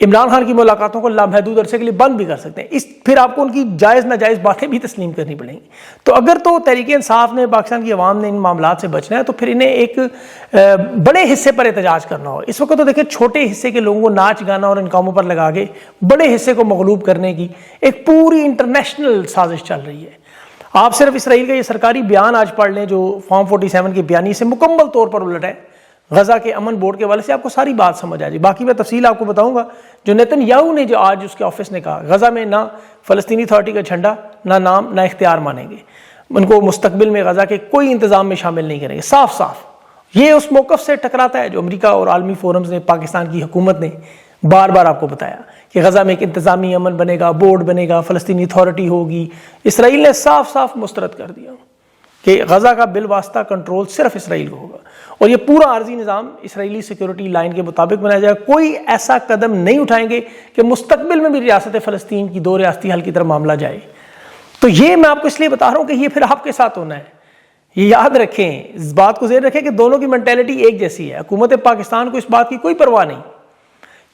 عمران خان کی ملاقاتوں کو لامحدود عرصے کے لیے بند بھی کر سکتے ہیں. پھر آپ کو ان کی جائز ناجائز باتیں بھی تسلیم کرنی پڑیں گی. تو اگر تو تحریک انصاف نے، پاکستان کی عوام نے ان معاملات سے بچنا ہے تو پھر انہیں ایک بڑے حصے پر احتجاج کرنا ہو. اس وقت تو دیکھیں چھوٹے حصے کے لوگوں کو ناچ گانا اور ان کاموں پر لگا کے بڑے حصے کو مغلوب کرنے کی ایک پوری انٹرنیشنل سازش چل رہی ہے. آپ صرف اسرائیل کا یہ سرکاری بیان آج پڑھ لیں جو فارم 47 کے بیانی سے مکمل طور پر الٹ ہے. غزہ کے امن بورڈ کے حوالے سے آپ کو ساری بات سمجھ آ جائے. باقی میں تفصیل آپ کو بتاؤں گا. جو نیتن یاہو نے جو آج اس کے آفس نے کہا غزہ میں نہ فلسطینی اتھارٹی کا جھنڈا، نہ نام، نہ اختیار مانیں گے، ان کو مستقبل میں غزہ کے کوئی انتظام میں شامل نہیں کریں گے. صاف صاف یہ اس موقف سے ٹکراتا ہے جو امریکہ اور عالمی فورمز نے، پاکستان کی حکومت نے بار بار آپ کو بتایا کہ غزہ میں ایک انتظامی امن بنے گا، بورڈ بنے گا، فلسطینی اتھارٹی ہوگی. اسرائیل نے صاف صاف مسترد کر دیا کہ غزہ کا بالواسطہ کنٹرول صرف اسرائیل کو ہوگا اور یہ پورا عارضی نظام اسرائیلی سیکیورٹی لائن کے مطابق بنایا جائے گا. کوئی ایسا قدم نہیں اٹھائیں گے کہ مستقبل میں بھی ریاست فلسطین کی 2 ریاستی حل کی طرف معاملہ جائے. تو یہ میں آپ کو اس لیے بتا رہا ہوں کہ یہ پھر آپ کے ساتھ ہونا ہے. یہ یاد رکھیں، اس بات کو ذہن رکھیں کہ دونوں کی مینٹیلٹی ایک جیسی ہے. حکومت پاکستان کو اس بات کی کوئی پرواہ نہیں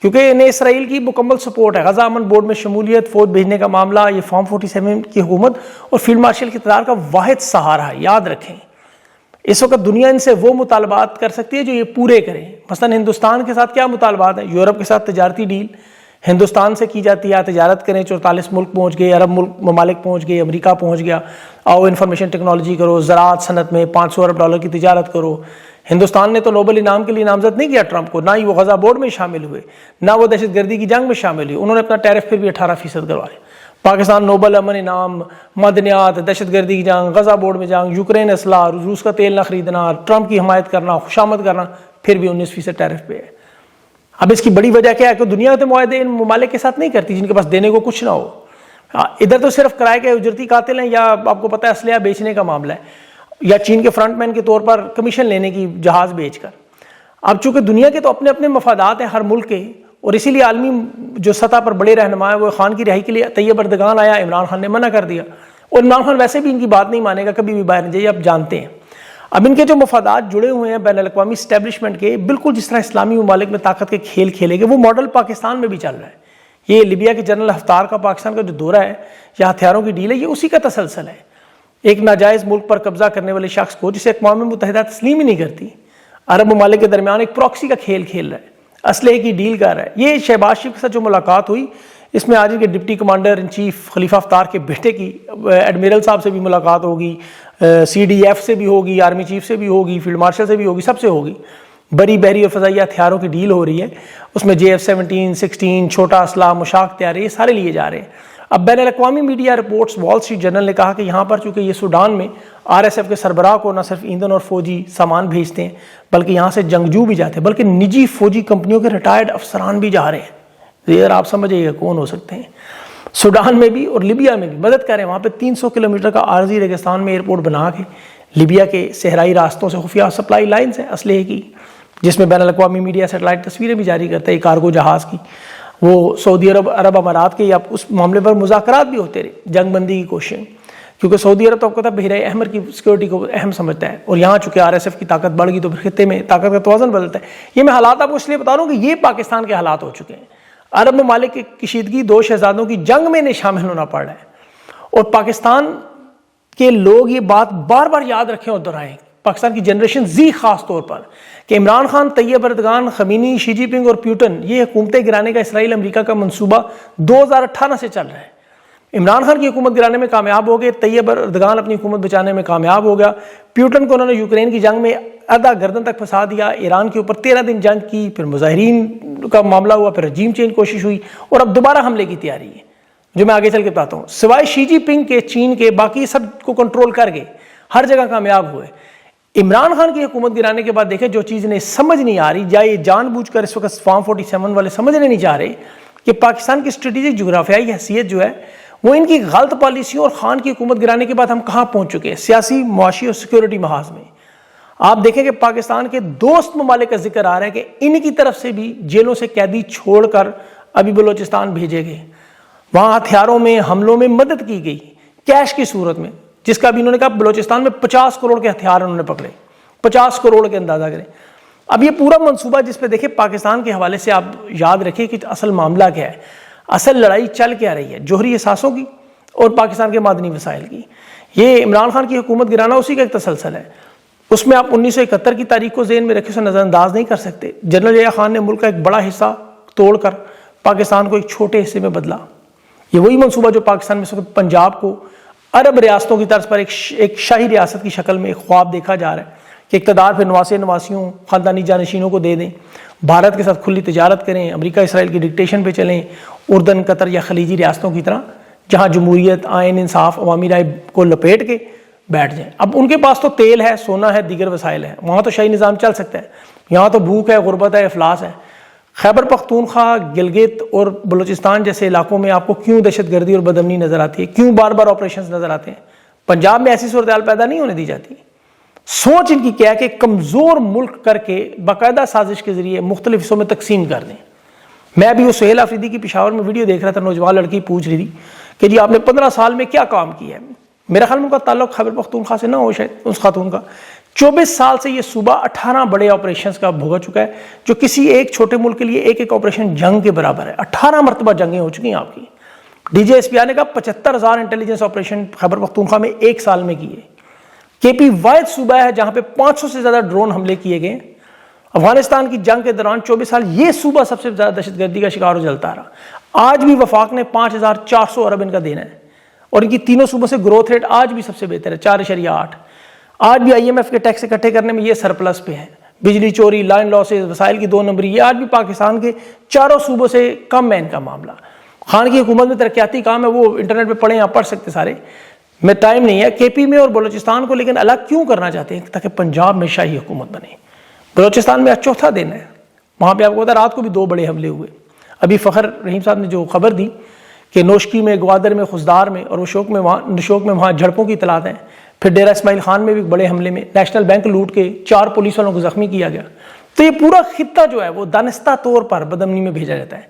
کیونکہ انہیں اسرائیل کی مکمل سپورٹ ہے. غزہ امن بورڈ میں شمولیت، فوج بھیجنے کا معاملہ، یہ فارم 47 کی حکومت اور فیلڈ مارشل کے اقتدار کا واحد سہارا ہے. یاد رکھیں اس وقت دنیا ان سے وہ مطالبات کر سکتی ہے جو یہ پورے کریں. مثلا ہندوستان کے ساتھ کیا مطالبات ہیں؟ یورپ کے ساتھ تجارتی ڈیل ہندوستان سے کی جاتی ہے، تجارت کریں. 44 ملک پہنچ گئے، عرب ممالک پہنچ گئے، امریکہ پہنچ گیا. آؤ انفارمیشن ٹیکنالوجی کرو، زراعت صنعت میں $500 ارب کی تجارت کرو. ہندوستان نے تو نوبل انعام کے لیے نامزد نہیں کیا ٹرمپ کو، نہ ہی وہ غزہ بورڈ میں شامل ہوئے، نہ وہ دہشت گردی کی جنگ میں شامل ہوئے. انہوں نے اپنا ٹیرف پھر بھی 18% کروایا. پاکستان نوبل امن انعام، معدنیات، دہشت گردی کی جنگ، غزہ بورڈ میں جنگ، یوکرین اسلحہ، روس کا تیل نہ خریدنا، ٹرمپ کی حمایت کرنا، خوشامد کرنا، پھر بھی 19% ٹیرف پہ ہے. اب اس کی بڑی وجہ کیا ہے کہ دنیا کے معاہدے ان ممالک کے ساتھ نہیں کرتی جن کے پاس دینے کو کچھ نہ ہو. ادھر تو صرف کرائے کے اجرتی قاتل ہیں یا آپ کو پتہ ہے اسلحہ بیچنے کا معاملہ ہے، یا چین کے فرنٹ مین کے طور پر کمیشن لینے کی جہاز بیچ کر. اب چونکہ دنیا کے تو اپنے اپنے مفادات ہیں ہر ملک کے، اور اسی لیے عالمی جو سطح پر بڑے رہنما ہیں وہ خان کی رہائی کے لیے طیب اردگان آیا، عمران خان نے منع کر دیا اور عمران خان ویسے بھی ان کی بات نہیں مانے گا، کبھی بھی باہر نہیں جائے، آپ جانتے ہیں. اب ان کے جو مفادات جڑے ہوئے ہیں بین الاقوامی اسٹیبلشمنٹ کے، بالکل جس طرح اسلامی ممالک میں طاقت کے کھیل کھیلے گئے وہ ماڈل پاکستان میں بھی چل رہا ہے. یہ لیبیا کے جنرل حفتار کا پاکستان کا جو دورہ ہے یا ہتھیاروں کی ڈیل ہے، یہ اسی کا تسلسل ہے. ایک ناجائز ملک پر قبضہ کرنے والے شخص کو جسے اقوام متحدہ تسلیم ہی نہیں کرتی، عرب ممالک کے درمیان ایک پراکسی کا کھیل کھیل رہا ہے، اسلحے کی ڈیل کر رہا ہے. یہ شہباز شریف کے ساتھ جو ملاقات ہوئی اس میں آج کے ڈپٹی کمانڈر ان چیف خلیفہ حفتار کے بیٹے کی ایڈمرل صاحب سے بھی ملاقات ہوگی، CDF سے بھی ہوگی، آرمی چیف سے بھی ہوگی، فیلڈ مارشل سے بھی ہوگی، سب سے ہوگی. بری بحری اور فضائیہ ہتھیاروں کی ڈیل ہو رہی ہے، اس میں JF-17 16 چھوٹا اسلحہ، مشاق طیارے، یہ سارے لیے جا رہے ہیں. اب بین الاقوامی media reports, Wall Street Journal نے کہا کہ یہاں پر چونکہ یہ سوڈان میں RSF کے سربراہ کو نہ صرف ایندھن اور فوجی سامان بھیجتے ہیں بلکہ یہاں سے جنگجو بھی جاتے ہیں، بلکہ نجی فوجی کمپنیوں کے ریٹائرڈ افسران بھی جا رہے ہیں. یہ آپ سمجھئے گا کون ہو سکتے ہیں. سوڈان میں بھی اور لیبیا میں بھی مدد کریں. وہاں پہ 300 کلومیٹر کا عارضی ریگستان میں ایئرپورٹ بنا کے لیبیا کے صحرائی راستوں سے خفیہ سپلائی لائنز ہیں اسلحے کی، جس میں بین الاقوامی میڈیا سیٹلائٹ تصویریں بھی جاری کرتا ہے کارگو جہاز کی. وہ سعودی عرب امارات کے یا اس معاملے پر مذاکرات بھی ہوتے رہے، جنگ بندی کی کوششیں، کیونکہ سعودی عرب تو آپ کو پتہ بحیرہ احمر کی سیکورٹی کو اہم سمجھتا ہے، اور یہاں چونکہ RSF کی طاقت بڑھ گئی تو پھر خطے میں طاقت کا توازن بدلتا ہے. یہ میں حالات آپ کو اس لیے بتا رہا ہوں کہ یہ پاکستان کے حالات ہو چکے ہیں. عرب ممالک کی کشیدگی، 2 شہزادوں کی جنگ میں انہیں شامل ہونا پڑ رہا ہے، اور پاکستان کے لوگ یہ بات بار بار یاد رکھیں اور دہرائیں، پاکستان کی جنریشن زی خاص طور پر، کہ Imran Khan, Tayyip Erdogan, Khomeini, Xi Jinping اور پیوٹن، یہ حکومتیں گرانے کا اسرائیل امریکہ کا منصوبہ 2018 سے چل رہا ہے. عمران خان کی حکومت گرانے میں کامیاب ہو گئے، طیب اردگان اپنی حکومت بچانے میں کامیاب ہو گیا، پیوٹن کو انہوں نے یوکرین کی جنگ میں آدھا گردن تک پھنسا دیا، ایران کے اوپر 13 دن جنگ کی، پھر مظاہرین کا معاملہ ہوا، پھر رجیم چینج کوشش ہوئی، اور اب دوبارہ حملے کی تیاری ہے جو میں آگے چل کے بتاتا ہوں. سوائے شی جی پنگ کے، چین کے، باقی سب کو کنٹرول کر گئے، ہر جگہ کامیاب ہوئے. عمران خان کی حکومت گرانے کے بعد دیکھیں جو چیز انہیں سمجھ نہیں آ رہی، یا یہ جان بوجھ کر اس وقت فارم 47 والے سمجھنے نہیں چاہ رہے کہ پاکستان کی اسٹریٹجک جغرافیائی حیثیت جو ہے وہ ان کی غلط پالیسیوں اور خان کی حکومت گرانے کے بعد ہم کہاں پہنچ چکے ہیں سیاسی، معاشی اور سیکیورٹی محاذ میں. آپ دیکھیں کہ پاکستان کے دوست ممالک کا ذکر آ رہا ہے کہ ان کی طرف سے بھی جیلوں سے قیدی چھوڑ کر ابھی بلوچستان بھیجے گئے، وہاں ہتھیاروں میں، حملوں میں مدد کی گئی کیش کی صورت میں، جس کا بھی انہوں نے کہا بلوچستان میں 50 کروڑ کے ہتھیار انہوں نے پکڑے، 50 کروڑ کے اندازہ کریں. اب یہ پورا منصوبہ جس پہ دیکھیں پاکستان کے حوالے سے آپ یاد رکھیں کہ اصل معاملہ کیا ہے، اصل لڑائی چل کیا رہی ہے، جوہری اثاثوں کی اور پاکستان کے معدنی وسائل کی۔ یہ عمران خان کی حکومت گرانا اسی کا ایک تسلسل ہے۔ اس میں آپ 1971 کی تاریخ کو ذہن میں رکھے اسے نظر انداز نہیں کر سکتے۔ جنرل ضیاء خان نے ملک کا ایک بڑا حصہ توڑ کر پاکستان کو ایک چھوٹے حصے میں بدلا۔ یہ وہی منصوبہ جو پاکستان میں اس وقت پنجاب کو عرب ریاستوں کی طرز پر ایک شاہی ریاست کی شکل میں ایک خواب دیکھا جا رہا ہے کہ اقتدار پھر نواسیوں خاندانی جانشینوں کو دے دیں، بھارت کے ساتھ کھلی تجارت کریں، امریکہ اسرائیل کی ڈکٹیشن پہ چلیں، اردن، قطر یا خلیجی ریاستوں کی طرح جہاں جمہوریت، آئین، انصاف، عوامی رائے کو لپیٹ کے بیٹھ جائیں۔ اب ان کے پاس تو تیل ہے، سونا ہے، دیگر وسائل ہیں، وہاں تو شاہی نظام چل سکتا ہے، یہاں تو بھوک ہے، غربت ہے، افلاس ہے۔ خیبر پختونخوا، گلگت اور بلوچستان جیسے علاقوں میں آپ کو کیوں دہشت گردی اور بدامنی نظر آتی ہے، کیوں بار بار آپریشنز نظر آتے ہیں؟ پنجاب میں ایسی صورتحال پیدا نہیں ہونے دی جاتی۔ سوچ ان کی کیا ہے کہ کمزور ملک کر کے باقاعدہ سازش کے ذریعے مختلف حصوں میں تقسیم کر دیں۔ میں ابھی وہ سہیل آفریدی کی پشاور میں ویڈیو دیکھ رہا تھا، نوجوان لڑکی پوچھ رہی تھی کہ جی آپ نے 15 سال میں کیا کام کیا ہے؟ میرا خیال میں ان کا تعلق خیبر پختونخوا سے نہ ہو شاید اس خاتون کا۔ 24 سال سے یہ صوبہ 18 بڑے آپریشنز کا بھوگا چکا ہے، جو کسی ایک چھوٹے ملک کے لیے ایک آپریشن جنگ کے برابر ہے۔ 18 مرتبہ جنگیں ہو چکی ہیں آپ کی۔ ڈی جے ایس پی نے کہا 75,000 انٹیلیجنس آپریشن خیبر پختونخوا میں ایک سال میں کیے۔ کے پی واحد صوبہ ہے جہاں پہ 500 سے زیادہ ڈرون حملے کیے گئے۔ افغانستان کی جنگ کے دوران 24 سال یہ صوبہ سب سے زیادہ دہشت گردی کا شکار ہو جلتا رہا۔ آج بھی وفاق نے 5,400 ارب ان کا دینا ہے، اور ان کی تینوں صوبوں سے گروتھ ریٹ آج بھی سب سے بہتر ہے، 4.8۔ آج بھی آئی ایم ایف کے ٹیکس اکٹھے کرنے میں یہ سرپلس پہ ہے۔ بجلی چوری، لائن لاسز، وسائل کی 2 نمبری، یہ آج بھی پاکستان کے چاروں صوبوں سے کم ہے ان کا معاملہ۔ خان کی حکومت میں ترقیاتی کام ہے، وہ انٹرنیٹ پہ پڑھیں، آپ پڑھ سکتے سارے، میں ٹائم نہیں ہے۔ کے پی میں اور بلوچستان کو لیکن الگ کیوں کرنا چاہتے ہیں؟ تاکہ پنجاب میں شاہی حکومت بنے۔ بلوچستان میں آج چوتھا دن ہے، وہاں پہ آپ کو پتا رات کو بھی 2 بڑے حملے ہوئے۔ ابھی فخر رحیم صاحب نے جو خبر دی کہ نوشکی میں، گوادر میں، خزدار میں اور نشوک میں وہاں جھڑپوں کی اطلاعات ہیں۔ پھر ڈیرہ اسماعیل خان میں بھی بڑے حملے میں نیشنل بینک لوٹ کے 4 پولیس والوں کو زخمی کیا گیا۔ تو یہ پورا خطہ جو ہے وہ دانستہ طور پر بدامنی میں بھیجا جاتا ہے۔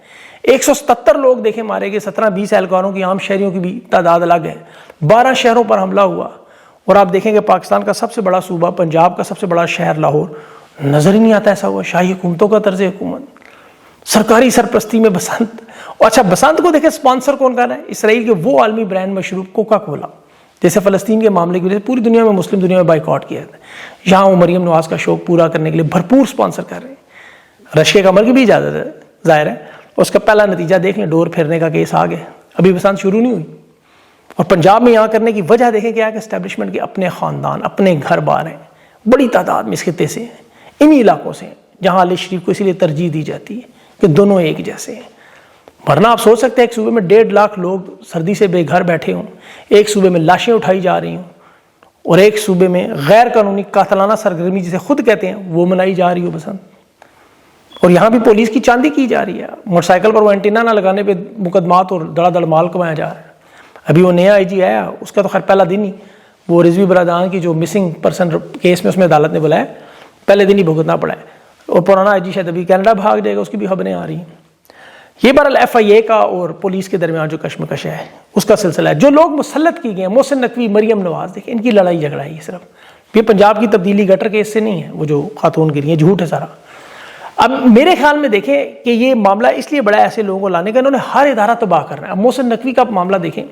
177 لوگ دیکھیں مارے گئے، 17-20 اہلکاروں کی، عام شہریوں کی بھی تعداد الگ ہے۔ 12 شہروں پر حملہ ہوا، اور آپ دیکھیں کہ پاکستان کا سب سے بڑا صوبہ، پنجاب کا سب سے بڑا شہر لاہور، نظر ہی نہیں آتا ایسا ہوا۔ شاہی حکومتوں کا طرز حکومت، سرکاری سرپرستی میں بسنت۔ اچھا بسنت کو دیکھیں سپانسر کون کر رہا ہے؟ اسرائیل کے وہ عالمی برانڈ مشروب کوکا کولا، جیسے فلسطین کے معاملے کی وجہ سے پوری دنیا میں، مسلم دنیا میں بائیکاٹ کیا ہے، یہاں وہ مریم نواز کا شوق پورا کرنے کے لیے بھرپور سپانسر کر رہے ہیں۔ رشک کمر کی بھی اجازت ہے، ظاہر ہے، اس کا پہلا نتیجہ دیکھ لیں، ڈور پھیرنے کا کیس آ گیا، ابھی بسنت شروع نہیں ہوئی۔ اور پنجاب میں یہاں کرنے کی وجہ دیکھیں کیا ہے کہ اسٹیبلشمنٹ کے اپنے خاندان، اپنے گھر بار ہیں، بڑی تعداد میں اس خطے سے ہیں، انہی علاقوں سے ہیں جہاں علی شریف کو اسی لیے ترجیح دی جاتی ہے کہ دونوں ایک جیسے ہیں۔ ورنہ آپ سوچ سکتے ہیں ایک صوبے میں 1.5 لاکھ لوگ سردی سے بے گھر بیٹھے ہوں، ایک صوبے میں لاشیں اٹھائی جا رہی ہوں، اور ایک صوبے میں غیر قانونی قاتلانہ سرگرمی جسے خود کہتے ہیں وہ منائی جا رہی ہو بسنت، اور یہاں بھی پولیس کی چاندی کی جا رہی ہے، موٹر سائیکل پر وہ اینٹینا نہ لگانے پہ مقدمات اور دڑا دڑ مال کمایا جا رہا ہے۔ ابھی وہ نیا آئی جی آیا، اس کا تو خیر پہلا دن ہی وہ رضوی برادران کی جو مسنگ پرسن کیس میں اس میں عدالت نے بلایا، پہلے دن ہی بھگتنا پڑا ہے، اور پرانا آئی جی شاید ابھی کینیڈا بھاگ جائے گا، اس کی بھی خبریں آ رہی ہیں۔ یہ بہرحال ایف آئی اے کا اور پولیس کے درمیان جو کشمکش ہے اس کا سلسلہ ہے۔ جو لوگ مسلط کی گئے ہیں، محسن نقوی، مریم نواز، دیکھیں ان کی لڑائی جھگڑا ہے، یہ صرف یہ پنجاب کی تبدیلی گٹر کیس سے نہیں ہے، وہ جو خاتون گری ہیں، جھوٹ ہے سارا۔ اب میرے خیال میں دیکھیں کہ یہ معاملہ اس لیے بڑا ایسے لوگوں کو لانے کا، انہوں نے ہر ادارہ تباہ کرنا ہے۔ اب محسن نقوی کا معاملہ دیکھیں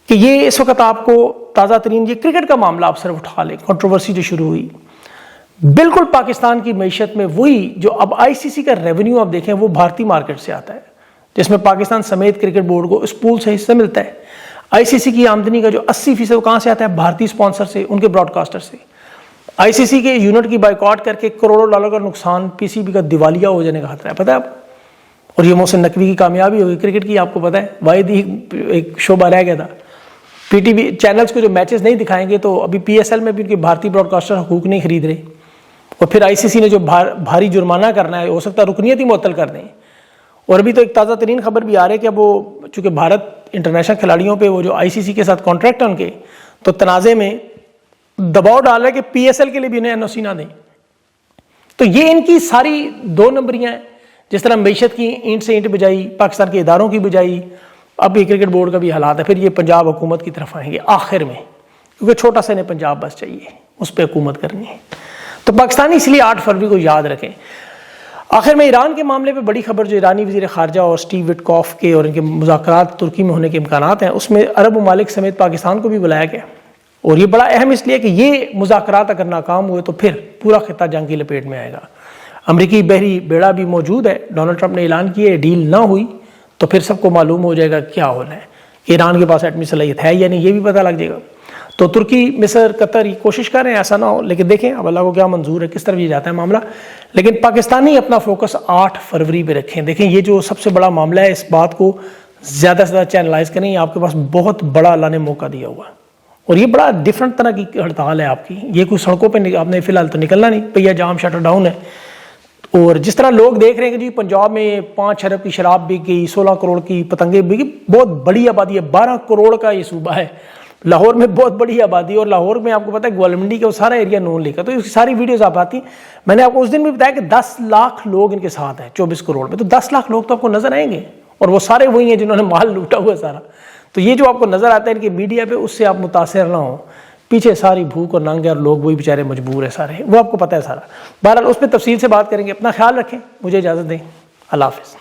کہ یہ اس وقت آپ کو تازہ ترین یہ کرکٹ کا معاملہ آپ صرف اٹھا لیں، کنٹروورسی جو شروع ہوئی، بالکل پاکستان کی معیشت میں وہی جو اب آئی سی سی کا ریونیو آپ دیکھیں وہ بھارتی مارکیٹ سے آتا ہے، جس میں پاکستان سمیت کرکٹ بورڈ کو اس پول سے حصہ ملتا ہے۔ آئی سی سی کی آمدنی کا جو 80% وہ کہاں سے آتا ہے؟ بھارتی سپانسر سے، ان کے براڈ کاسٹر سے۔ آئی سی سی کے یونٹ کی بائیکاٹ کر کے کروڑوں ڈالر کا نقصان پی سی بی کا دیوالیہ ہو جانے کا خطرہ ہے، پتہ ہے آپ؟ اور یہ محسن نقوی کی کامیابی ہوگی کرکٹ کی، آپ کو پتہ ہے واحد ہی ایک شعبہ رہ گیا تھا۔ پی ٹی وی چینلز کو جو میچز نہیں دکھائیں گے تو ابھی پی ایس ایل میں بھی ان کے بھارتی براڈ کاسٹر حقوق نہیں خرید رہے، اور پھر آئی سی سی نے جو بھاری جرمانہ کرنا ہے، ہو سکتا ہے رکنیت ہی معطل کر دیں۔ اور ابھی تو ایک تازہ ترین خبر بھی آ رہی ہے کہ اب وہ چونکہ بھارت انٹرنیشنل کھلاڑیوں پہ وہ جو آئی سی سی کے ساتھ کانٹریکٹ ہیں ان کے، تو تنازع میں دباؤ ڈال رہا ہے کہ پی ایس ایل کے لیے بھی انہیں این او سی نہ دیں۔ تو یہ ان کی ساری 2 نمبریاں ہیں، جس طرح معیشت کی اینٹ سے اینٹ بجائی، پاکستان کے اداروں کی بجائی، اب یہ کرکٹ بورڈ کا بھی حالات ہے۔ پھر یہ پنجاب حکومت کی طرف آئیں گے آخر میں، کیونکہ چھوٹا سا انہیں پنجاب بس چاہیے، اس پہ حکومت کرنی ہے۔ تو پاکستانی اس لیے 8 فروری کو یاد رکھیں۔ آخر میں ایران کے معاملے پہ بڑی خبر جو ایرانی وزیر خارجہ اور اسٹیو وٹکوف کے اور ان کے مذاکرات ترکی میں ہونے کے امکانات ہیں، اس میں عرب ممالک سمیت پاکستان کو بھی بلایا گیا، اور یہ بڑا اہم اس لیے کہ یہ مذاکرات اگر ناکام ہوئے تو پھر پورا خطہ جنگ کی لپیٹ میں آئے گا۔ امریکی بحری بیڑا بھی موجود ہے، ڈونلڈ ٹرمپ نے اعلان کیا ہے ڈیل نہ ہوئی تو پھر سب کو معلوم ہو جائے گا کیا ہونا ہے، کہ ایران کے پاس ایٹمی صلاحیت ہے یا نہیں، یہ بھی پتہ لگ جائے گا۔ تو ترکی، مصر، قطر یہ کوشش کر رہے ہیں ایسا نہ ہو، لیکن دیکھیں اب اللہ کو کیا منظور ہے، کس طرف یہ جاتا ہے معاملہ۔ لیکن پاکستانی اپنا فوکس 8 فروری پہ رکھیں۔ دیکھیں یہ جو سب سے بڑا معاملہ ہے، اس بات کو زیادہ سے زیادہ چینلائز کریں، یہ آپ کے پاس بہت بڑا اللہ نے موقع دیا ہوا ہے، اور یہ بڑا ڈیفرنٹ طرح کی ہڑتال ہے آپ کی۔ یہ کوئی سڑکوں پہ آپ نے فی الحال تو نکلنا نہیں، پہیا جام شٹر ڈاؤن ہے، اور جس طرح لوگ دیکھ رہے ہیں کہ جی پنجاب میں 5 ارب کی شراب بک گئی، 16 کروڑ کی پتنگیں بک گئی، بہت بڑی آبادی ہے، 12 کروڑ کا یہ صوبہ ہے، لاہور میں بہت بڑی آبادی ہے، اور لاہور میں آپ کو پتا ہے گوالمنڈی کا وہ سارا ایریا نون لیگ کا، تو اس کی ساری ویڈیوز آپ آتی ہیں۔ میں نے آپ کو اس دن بھی بتایا کہ 10 لاکھ لوگ ان کے ساتھ ہیں 24 کروڑ میں، تو 10 لاکھ لوگ تو آپ کو نظر آئیں گے، اور وہ سارے وہی ہیں جنہوں نے مال لوٹا ہوا ہے سارا۔ تو یہ جو آپ کو نظر آتا ہے ان کے میڈیا پہ، اس سے آپ متاثر نہ ہوں، پیچھے ساری بھوک اور ننگ ہے، اور لوگ وہی بیچارے مجبور ہیں سارے، وہ آپ کو پتہ ہے سارا۔ بہرحال اس پہ تفصیل سے بات کریں گے۔ اپنا خیال رکھیں، مجھے اجازت دیں، اللہ حافظ۔